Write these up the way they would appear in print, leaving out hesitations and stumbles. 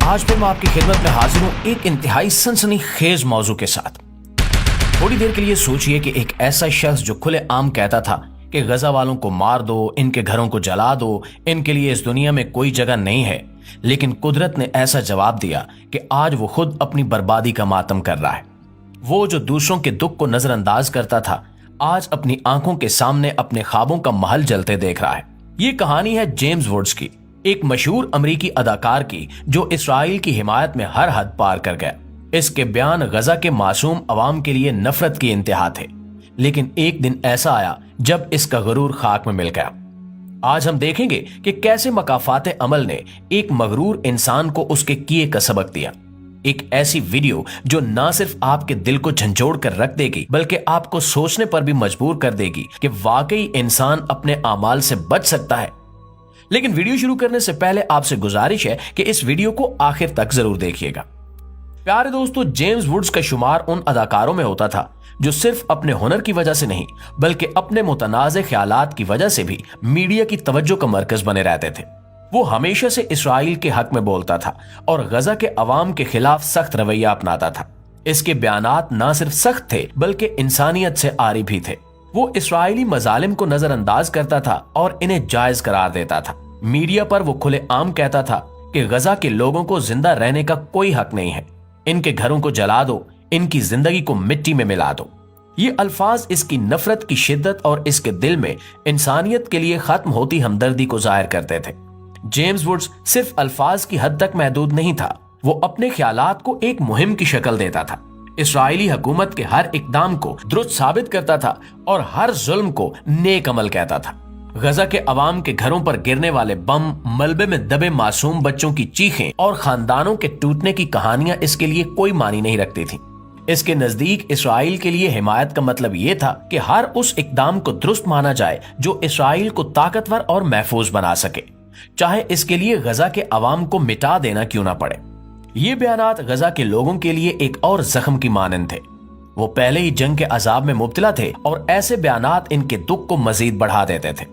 آج پھر میں آپ کی خدمت میں حاضر ہوں ایک انتہائی سنسنی خیز موضوع کے ساتھ۔ تھوڑی دیر کے لیے سوچئے کہ ایک ایسا شخص جو کھلے عام کہتا تھا کہ غزہ والوں کو مار دو، ان کے گھروں کو جلا دو، ان کے لیے اس دنیا میں کوئی جگہ نہیں ہے، لیکن قدرت نے ایسا جواب دیا کہ آج وہ خود اپنی بربادی کا ماتم کر رہا ہے۔ وہ جو دوسروں کے دکھ کو نظر انداز کرتا تھا، آج اپنی آنکھوں کے سامنے اپنے خوابوں کا محل جلتے دیکھ رہا ہے۔ یہ کہانی ہے جیمز ووڈز کی، ایک مشہور امریکی اداکار کی جو اسرائیل کی حمایت میں ہر حد پار کر گیا۔ اس کے بیان غزہ کے معصوم عوام کے لیے نفرت کی انتہا تھے، لیکن ایک دن ایسا آیا جب اس کا غرور خاک میں مل گیا۔ آج ہم دیکھیں گے کہ کیسے مکافات عمل نے ایک مغرور انسان کو اس کے کیے کا سبق دیا۔ ایک ایسی ویڈیو جو نہ صرف آپ کے دل کو جھنجھوڑ کر رکھ دے گی بلکہ آپ کو سوچنے پر بھی مجبور کر دے گی کہ واقعی انسان اپنے اعمال سے بچ سکتا ہے۔ لیکن ویڈیو شروع کرنے سے پہلے آپ سے گزارش ہے کہ اس ویڈیو کو آخر تک ضرور دیکھیے گا۔ پیارے دوستو، جیمز ووڈز کا شمار ان اداکاروں میں ہوتا تھا جو صرف اپنے ہنر کی وجہ سے نہیں بلکہ اپنے متنازع خیالات کی وجہ سے بھی میڈیا کی توجہ کا مرکز بنے رہتے تھے۔ وہ ہمیشہ سے اسرائیل کے حق میں بولتا تھا اور غزہ کے عوام کے خلاف سخت رویہ اپناتا تھا۔ اس کے بیانات نہ صرف سخت تھے بلکہ انسانیت سے عاری بھی تھے۔ وہ اسرائیلی مظالم کو نظر انداز کرتا تھا اور انہیں جائز قرار دیتا تھا۔ میڈیا پر وہ کھلے عام کہتا تھا کہ غزہ کے لوگوں کو زندہ رہنے کا کوئی حق نہیں ہے، ان کے گھروں کو جلا دو، ان کی زندگی کو مٹی میں ملا دو۔ یہ الفاظ اس کی نفرت کی شدت اور اس کے دل میں انسانیت کے لیے ختم ہوتی ہمدردی کو ظاہر کرتے تھے۔ جیمز ووڈز صرف الفاظ کی حد تک محدود نہیں تھا، وہ اپنے خیالات کو ایک مہم کی شکل دیتا تھا۔ اسرائیلی حکومت کے ہر اقدام کو درست ثابت کرتا تھا اور ہر ظلم کو نیک عمل کہتا تھا۔ غزہ کے عوام کے گھروں پر گرنے والے بم، ملبے میں دبے معصوم بچوں کی چیخیں اور خاندانوں کے ٹوٹنے کی کہانیاں اس کے لیے کوئی معنی نہیں رکھتی تھیں۔ اس کے نزدیک اسرائیل کے لیے حمایت کا مطلب یہ تھا کہ ہر اس اقدام کو درست مانا جائے جو اسرائیل کو طاقتور اور محفوظ بنا سکے، چاہے اس کے لیے غزہ کے عوام کو مٹا دینا کیوں نہ پڑے۔ یہ بیانات غزہ کے لوگوں کے لیے ایک اور زخم کی مانند تھے۔ وہ پہلے ہی جنگ کے عذاب میں مبتلا تھے اور ایسے بیانات ان کے دکھ کو مزید بڑھا دیتے تھے۔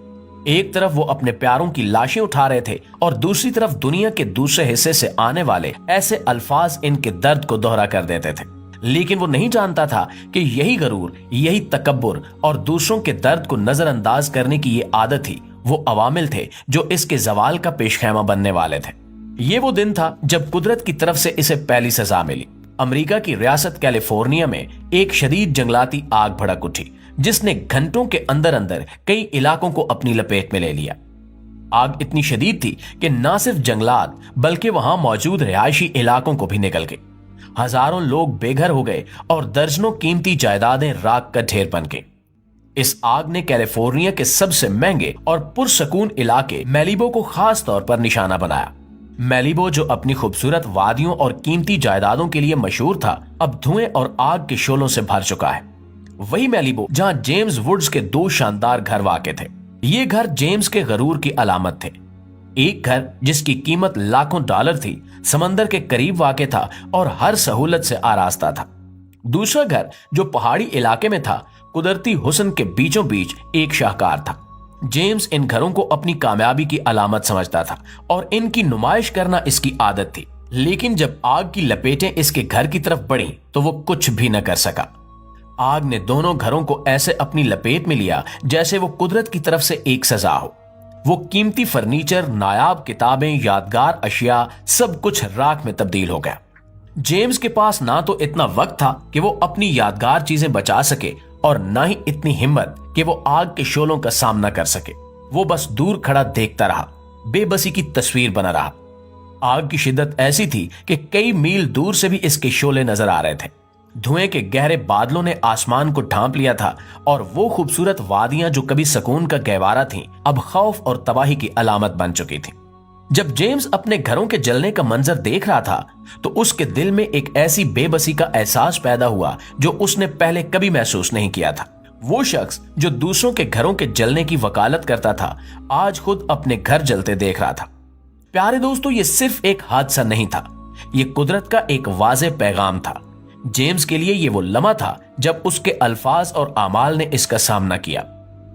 ایک طرف وہ اپنے پیاروں کی لاشیں اٹھا رہے تھے اور دوسری طرف دنیا کے دوسرے حصے سے آنے والے ایسے الفاظ ان کے درد کو دوہرا کر دیتے تھے۔ لیکن وہ نہیں جانتا تھا کہ یہی غرور، یہی تکبر اور دوسروں کے درد کو نظر انداز کرنے کی یہ عادت ہی وہ عوامل تھے جو اس کے زوال کا پیش خیمہ بننے والے تھے۔ یہ وہ دن تھا جب قدرت کی طرف سے اسے پہلی سزا ملی۔ امریکہ کی ریاست کیلیفورنیا میں ایک شدید جنگلاتی آگ بھڑک اٹھی جس نے گھنٹوں کے اندر کئی علاقوں کو اپنی لپیٹ میں لے لیا۔ آگ اتنی شدید تھی کہ نہ صرف جنگلات بلکہ وہاں موجود رہائشی علاقوں کو بھی نگل گئی۔ ہزاروں لوگ بے گھر ہو گئے اور درجنوں قیمتی جائیدادیں راکھ کا ڈھیر بن گئیں۔ اس آگ نے کیلیفورنیا کے سب سے مہنگے اور پرسکون علاقے میلیبو کو خاص طور پر نشانہ بنایا۔ میلیبو جو اپنی خوبصورت وادیوں اور قیمتی جائیدادوں کے لیے مشہور تھا، اب دھوئیں اور آگ کے شعلوں سے بھر چکا ہے۔ وہی میلیبو جہاں جیمز ووڈز کے دو شاندار گھر واقع تھے۔ یہ گھر جیمز کے غرور کی علامت تھے۔ ایک گھر جس کی قیمت لاکھوں ڈالر تھی، سمندر کے قریب واقع تھا اور ہر سہولت سے آراستہ تھا۔ دوسرا گھر جو پہاڑی علاقے میں تھا، قدرتی حسن کے بیچوں بیچ ایک شاہکار تھا۔ جیمز ان گھروں کو اپنی کامیابی کی علامت سمجھتا تھا اور ان کی نمائش کرنا اس کی عادت تھی۔ لیکن جب آگ کی لپیٹیں اس کے گھر کی طرف بڑھیں تو وہ کچھ بھی نہ کر سکا۔ آگ نے دونوں گھروں کو ایسے اپنی لپیٹ میں لیا جیسے وہ قدرت کی طرف سے ایک سزا ہو۔ وہ قیمتی فرنیچر، نایاب کتابیں، یادگار اشیاء، سب کچھ راکھ میں تبدیل ہو گیا۔ جیمز کے پاس نہ تو اتنا وقت تھا کہ وہ اپنی یادگار چیزیں بچا سکے اور نہ ہی اتنی ہمت کہ وہ آگ کے شعلوں کا سامنا کر سکے۔ وہ بس دور کھڑا دیکھتا رہا، بے بسی کی تصویر بنا رہا۔ آگ کی شدت ایسی تھی کہ کئی میل دور سے بھی اس کے شعلے نظر آ رہے تھے۔ دھوئیں کے گہرے بادلوں نے آسمان کو ڈھانپ لیا تھا اور وہ خوبصورت وادیاں جو کبھی سکون کا گہوارہ تھیں، اب خوف اور تباہی کی علامت بن چکی تھیں۔ جب جیمز اپنے گھروں کے جلنے کا منظر دیکھ رہا تھا تو اس کے دل میں ایک ایسی بے بسی کا احساس پیدا ہوا جو اس نے پہلے کبھی محسوس نہیں کیا تھا۔ وہ شخص جو دوسروں کے گھروں کے جلنے کی وکالت کرتا تھا، آج خود اپنے گھر جلتے دیکھ رہا تھا۔ پیارے دوستو، یہ صرف ایک حادثہ نہیں تھا، یہ قدرت کا ایک واضح پیغام تھا۔ جیمز کے لیے یہ وہ لمحہ تھا جب اس کے الفاظ اور اعمال نے اس کا سامنا کیا۔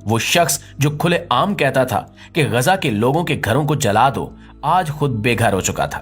وہ شخص جو کھلے عام کہتا تھا کہ غزہ کے لوگوں کے گھروں کو جلا دو، آج خود بے گھر ہو چکا تھا۔